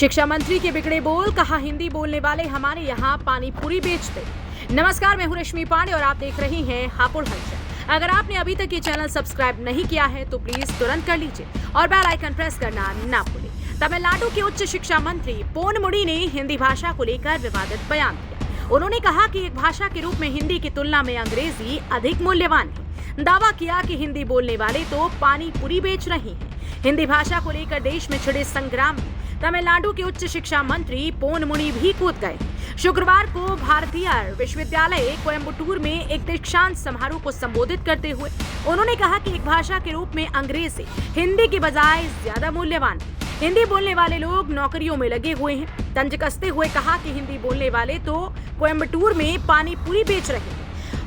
शिक्षा मंत्री के बिगड़े बोल, कहा हिंदी बोलने वाले हमारे यहाँ पानी पूरी बेचते। नमस्कार, मैं हूँ रश्मि पांडे और आप देख रहे हैं हापुड़ हलचल। अगर आपने अभी तक ये चैनल सब्सक्राइब नहीं किया है तो प्लीज तुरंत कर लीजिए और बेल आइकन प्रेस करना ना भूलें। तमिलनाडु के उच्च शिक्षा मंत्री पोनमुडी ने हिंदी भाषा को लेकर विवादित बयान दिया। उन्होंने कहा कि एक भाषा के रूप में हिंदी की तुलना में अंग्रेजी अधिक मूल्यवान है। दावा किया कि हिंदी बोलने वाले तो पानी पूरी बेच रहे हैं। हिंदी भाषा को लेकर देश में छिड़े संग्राम में तमिलनाडु के उच्च शिक्षा मंत्री पोनमुडी भी कूद गए। शुक्रवार को भारतीय विश्वविद्यालय कोयम्बटूर में एक दीक्षांत समारोह को संबोधित करते हुए उन्होंने कहा कि एक भाषा के रूप में अंग्रेजी हिंदी के बजाय ज्यादा मूल्यवान है। हिंदी बोलने वाले लोग नौकरियों में लगे हुए हैं। तंज कसते हुए कहा कि हिंदी बोलने वाले तो कोयम्बटूर में पानी पूरी बेच रहे हैं।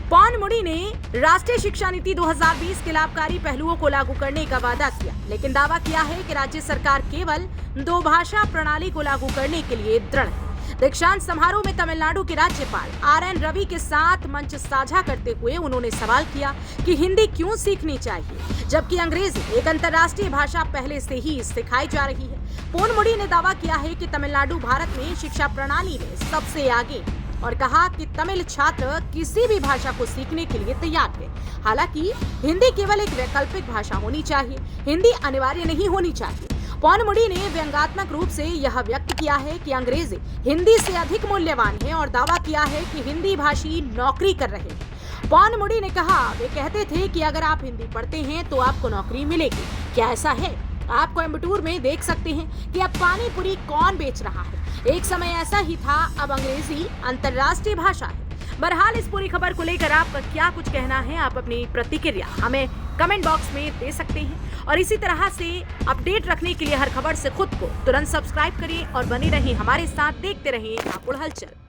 पोनमुडी ने राष्ट्रीय शिक्षा नीति 2020 के लाभकारी पहलुओं को लागू करने का वादा किया, लेकिन दावा किया है कि राज्य सरकार केवल दो भाषा प्रणाली को लागू करने के लिए दृढ़ है। दीक्षांत समारोह में तमिलनाडु के राज्यपाल आर.एन. रवि के साथ मंच साझा करते हुए उन्होंने सवाल किया कि हिंदी क्यों सीखनी चाहिए, जबकि अंग्रेजी एक अंतर्राष्ट्रीय भाषा पहले से ही सिखाई जा रही है। पोनमुडी ने दावा किया है कि तमिलनाडु भारत में शिक्षा प्रणाली में सबसे आगे और कहा कि तमिल छात्र किसी भी भाषा को सीखने के लिए तैयार थे। हालांकि हिंदी केवल एक वैकल्पिक भाषा होनी चाहिए, हिंदी अनिवार्य नहीं होनी चाहिए। पोनमुडी ने व्यंग्यात्मक रूप से यह व्यक्त किया है कि अंग्रेजी हिंदी से अधिक मूल्यवान है और दावा किया है कि हिंदी भाषी नौकरी कर रहे हैं। पोनमुडी ने कहा, वे कहते थे कि अगर आप हिंदी पढ़ते हैं तो आपको नौकरी मिलेगी। क्या ऐसा है? आप कोयम्बटूर में देख सकते हैं कि अब पानी पूरी कौन बेच रहा है। एक समय ऐसा ही था, अब अंग्रेजी अंतर्राष्ट्रीय भाषा है। बहरहाल इस पूरी खबर को लेकर आपका क्या कुछ कहना है? आप अपनी प्रतिक्रिया हमें कमेंट बॉक्स में दे सकते हैं और इसी तरह से अपडेट रखने के लिए हर खबर से खुद को तुरंत सब्सक्राइब करिए और बने रहिए हमारे साथ। देखते रहिए हापुड़ हलचल।